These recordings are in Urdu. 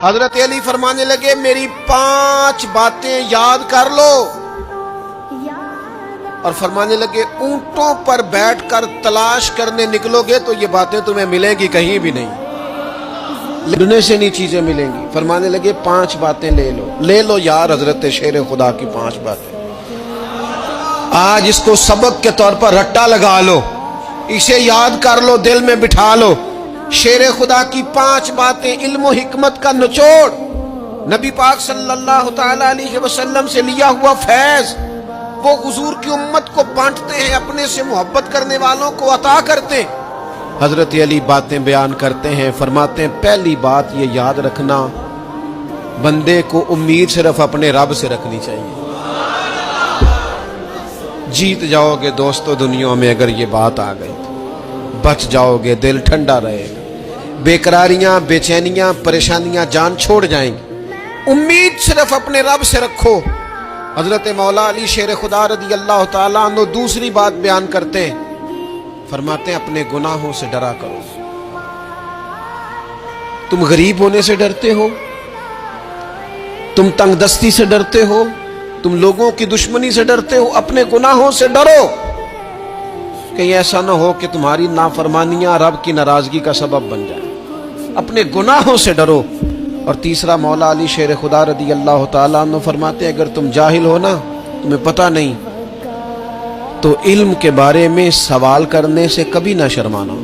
حضرت علی فرمانے لگے میری 5 باتیں یاد کر لو، اور فرمانے لگے اونٹوں پر بیٹھ کر تلاش کرنے نکلو گے تو یہ باتیں تمہیں ملیں گی کہیں بھی نہیں، ڈھونڈنے سے نہیں چیزیں ملیں گی۔ فرمانے لگے 5 باتیں لے لو یار حضرت شیر خدا کی 5 باتیں، آج اس کو سبق کے طور پر رٹا لگا لو، اسے یاد کر لو، دل میں بٹھا لو۔ شیر خدا کی 5 باتیں علم و حکمت کا نچوڑ، نبی پاک صلی اللہ تعالی علیہ وسلم سے لیا ہوا فیض، وہ حضور کی امت کو بانٹتے ہیں، اپنے سے محبت کرنے والوں کو عطا کرتے ہیں۔ حضرت علی باتیں بیان کرتے ہیں، فرماتے ہیں پہلی بات یہ یاد رکھنا، بندے کو امید صرف اپنے رب سے رکھنی چاہیے۔ جیت جاؤ گے دوستو دنیا میں اگر یہ بات آ گئی، بچ جاؤ گے، دل ٹھنڈا رہے گا، بے قراریاں، بے چینیاں، پریشانیاں جان چھوڑ جائیں گی۔ امید صرف اپنے رب سے رکھو۔ حضرت مولا علی شیر خدا رضی اللہ تعالیٰ عنہ دوسری بات بیان کرتے ہیں، فرماتے ہیں اپنے گناہوں سے ڈرا کرو۔ تم غریب ہونے سے ڈرتے ہو، تم تنگ دستی سے ڈرتے ہو، تم لوگوں کی دشمنی سے ڈرتے ہو، اپنے گناہوں سے ڈرو، کہیں ایسا نہ ہو کہ تمہاری نافرمانیاں رب کی ناراضگی کا سبب بن جائیں۔ اپنے گناہوں سے ڈرو۔ اور تیسرا مولا علی شیر خدا رضی اللہ تعالیٰ عنہ فرماتے ہیں اگر تم جاہل ہو نا، تمہیں پتہ نہیں، تو علم کے بارے میں سوال کرنے سے کبھی نہ شرمانا،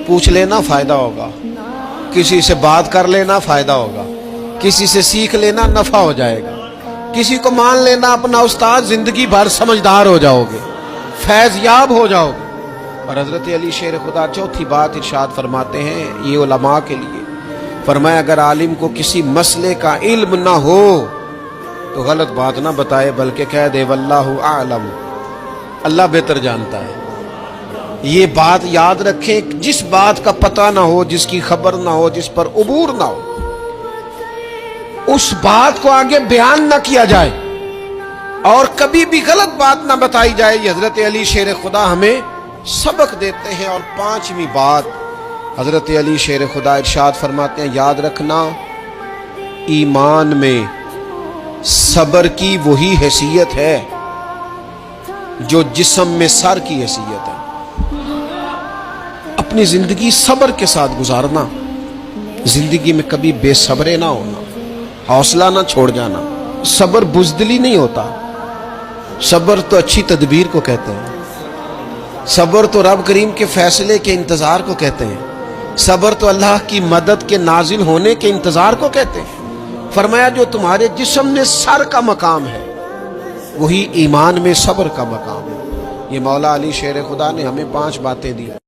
پوچھ لینا فائدہ ہوگا، کسی سے بات کر لینا فائدہ ہوگا، کسی سے سیکھ لینا نفع ہو جائے گا، کسی کو مان لینا اپنا استاد، زندگی بھر سمجھدار ہو جاؤ گے، فیض یاب ہو جاؤ گے۔ اور حضرت علی شیر خدا چوتھی بات ارشاد فرماتے ہیں یہ علماء کے لیے، فرمایا اگر عالم کو کسی مسئلے کا علم نہ ہو تو غلط بات نہ بتائے، بلکہ کہہ دے واللہ اعلم، اللہ بہتر جانتا ہے۔ یہ بات یاد رکھیں، جس بات کا پتہ نہ ہو، جس کی خبر نہ ہو، جس پر عبور نہ ہو، اس بات کو آگے بیان نہ کیا جائے، اور کبھی بھی غلط بات نہ بتائی جائے۔ یہ حضرت علی شیر خدا ہمیں سبق دیتے ہیں۔ اور 5ویں بات حضرت علی شیر خدا ارشاد فرماتے ہیں یاد رکھنا، ایمان میں صبر کی وہی حیثیت ہے جو جسم میں سر کی حیثیت ہے۔ اپنی زندگی صبر کے ساتھ گزارنا، زندگی میں کبھی بے صبرے نہ ہونا، حوصلہ نہ چھوڑ جانا۔ صبر بزدلی نہیں ہوتا، صبر تو اچھی تدبیر کو کہتے ہیں، صبر تو رب کریم کے فیصلے کے انتظار کو کہتے ہیں، صبر تو اللہ کی مدد کے نازل ہونے کے انتظار کو کہتے ہیں۔ فرمایا جو تمہارے جسم میں سر کا مقام ہے وہی ایمان میں صبر کا مقام ہے۔ یہ مولا علی شیر خدا نے ہمیں 5 باتیں دی۔